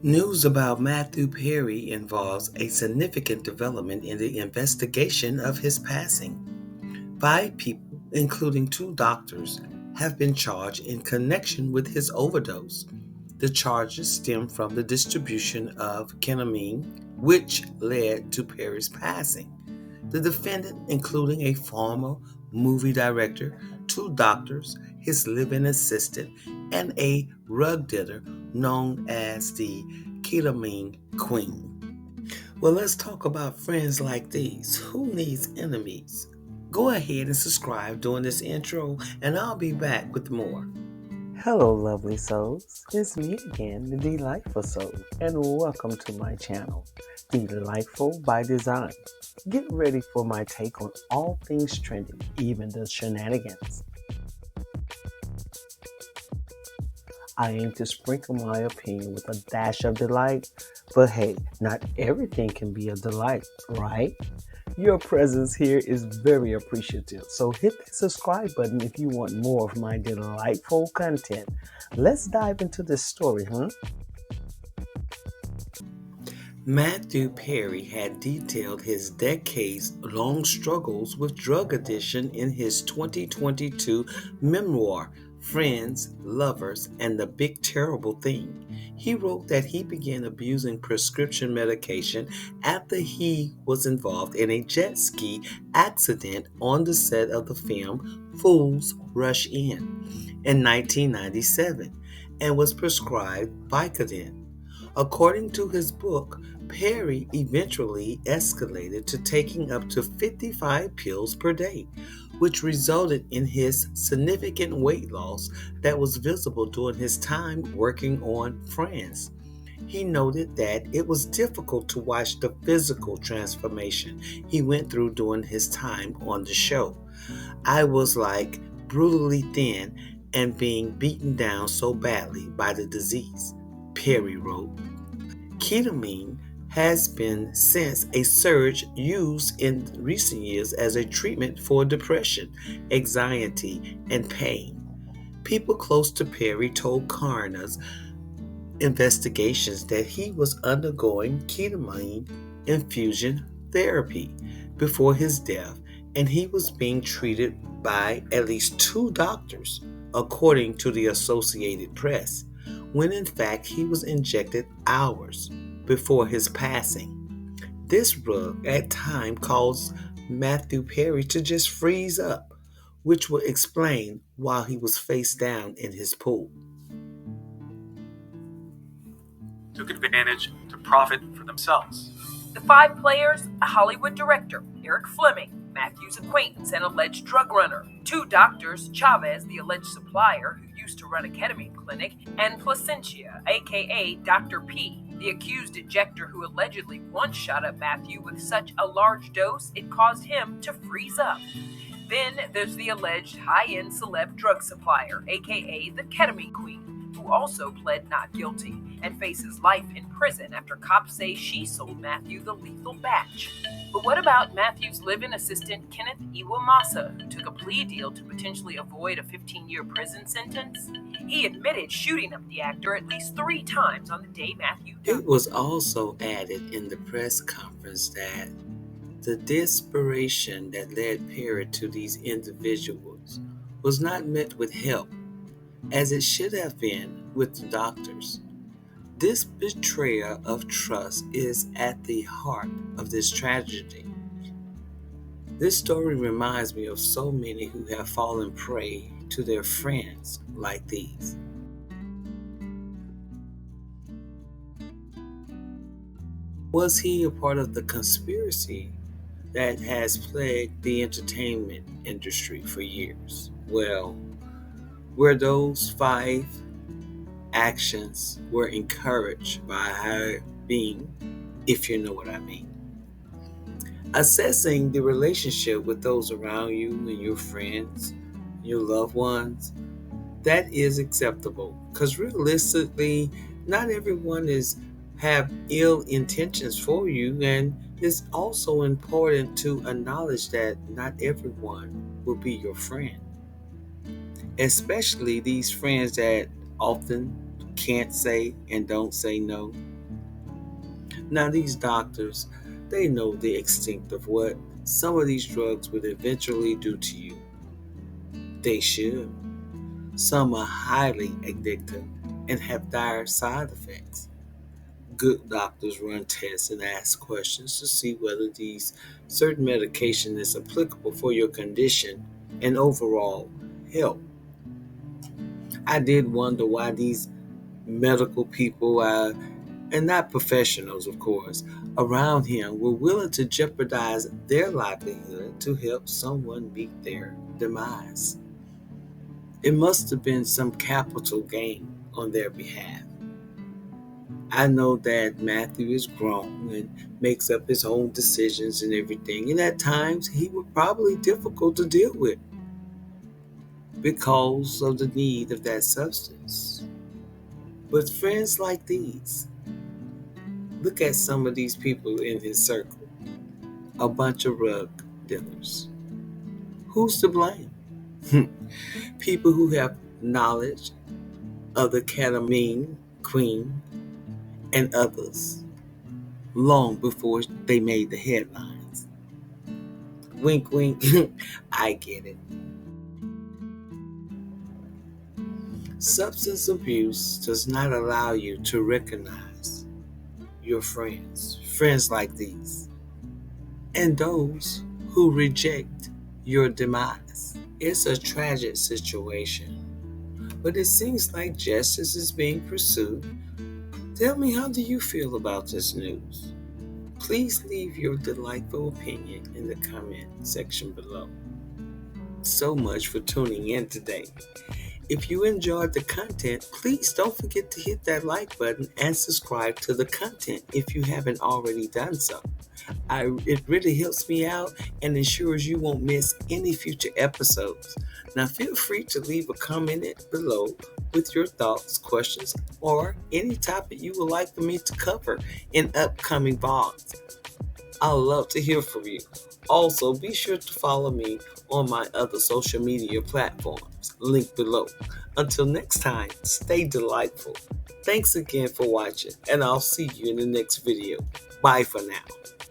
News about Matthew Perry involves a significant development in the investigation of his passing. Five people, including two doctors, have been charged in connection with his overdose. The charges stem from the distribution of ketamine, which led to Perry's passing. The defendant, including a former movie director, two doctors, his living assistant, and a drug dealer known as the Ketamine Queen. Well, let's talk about friends like these. Who needs enemies? Go ahead and subscribe during this intro, and I'll be back with more. Hello, lovely souls. It's me again, the Delightful Soul, and welcome to my channel, Delightful by Design. Get ready for my take on all things trending, even the shenanigans. I aim to sprinkle my opinion with a dash of delight, but hey, not everything can be a delight, right? Your presence here is very appreciative, so hit that subscribe button if you want more of my delightful content. Let's dive into this story, huh? Matthew Perry had detailed his decades long struggles with drug addiction in his 2022 memoir, Friends, Lovers, and the Big Terrible Thing. He wrote that he began abusing prescription medication after he was involved in a jet ski accident on the set of the film Fools Rush in 1997 and was prescribed Vicodin. According to his book, Perry eventually escalated to taking up to 55 pills per day, which resulted in his significant weight loss that was visible during his time working on Friends. He noted that it was difficult to watch the physical transformation he went through during his time on the show. I was like brutally thin and being beaten down so badly by the disease, Perry wrote. Ketamine has been since a surge used in recent years as a treatment for depression, anxiety, and pain. People close to Perry told coroner's investigations that he was undergoing ketamine infusion therapy before his death, and he was being treated by at least two doctors, according to the Associated Press, when in fact he was injected hours before his passing. This drug at times caused Matthew Perry to just freeze up, which would explain why he was face down in his pool. Took advantage to profit for themselves. The five players: a Hollywood director, Eric Fleming, Matthew's acquaintance and alleged drug runner; two doctors, Chavez, the alleged supplier who used to run a ketamine clinic, and Placentia, aka Dr. P, the accused injector who allegedly once shot up Matthew with such a large dose it caused him to freeze up. Then there's the alleged high-end celeb drug supplier, aka the Ketamine Queen, who also pled not guilty and faces life in prison after cops say she sold Matthew the lethal batch. But what about Matthew's live-in assistant, Kenneth Iwamasa, who took a plea deal to potentially avoid a 15-year prison sentence? He admitted shooting up the actor at least 3 times on the day Matthew died. It was also added in the press conference that the desperation that led Perry to these individuals was not met with help, as it should have been with the doctors. This betrayal of trust is at the heart of this tragedy. This story reminds me of so many who have fallen prey to their friends like these. Was he a part of the conspiracy that has plagued the entertainment industry for years? Well, were those 5 actions were encouraged by her being, if you know what I mean? Assessing the relationship with those around you and your friends, your loved ones, that is acceptable, because realistically, not everyone have ill intentions for you, and it's also important to acknowledge that not everyone will be your friend, especially these friends that often can't say and don't say no. Now, these doctors, they know the extent of what some of these drugs would eventually do to you. They should. Some are highly addictive and have dire side effects. Good doctors run tests and ask questions to see whether these certain medication is applicable for your condition and overall health. I did wonder why these medical people, and not professionals, of course, around him were willing to jeopardize their livelihood to help someone meet their demise. It must have been some capital gain on their behalf. I know that Matthew is grown and makes up his own decisions and everything, and at times he was probably difficult to deal with because of the need of that substance. But friends like these, look at some of these people in his circle, a bunch of rug dealers. Who's to blame? People who have knowledge of the ketamine queen and others long before they made the headlines. Wink, wink, I get it. Substance abuse does not allow you to recognize your friends like these, and those who reject your demise. It's a tragic situation, but it seems like justice is being pursued. Tell me, how do you feel about this news? Please leave your delightful opinion in the comment section below. So much for tuning in today. If you enjoyed the content, please don't forget to hit that like button and subscribe to the content if you haven't already done so. It really helps me out and ensures you won't miss any future episodes. Now feel free to leave a comment below with your thoughts, questions, or any topic you would like for me to cover in upcoming vlogs. I'd love to hear from you. Also, be sure to follow me on my other social media platforms, linked below. Until next time, stay delightful. Thanks again for watching, and I'll see you in the next video. Bye for now.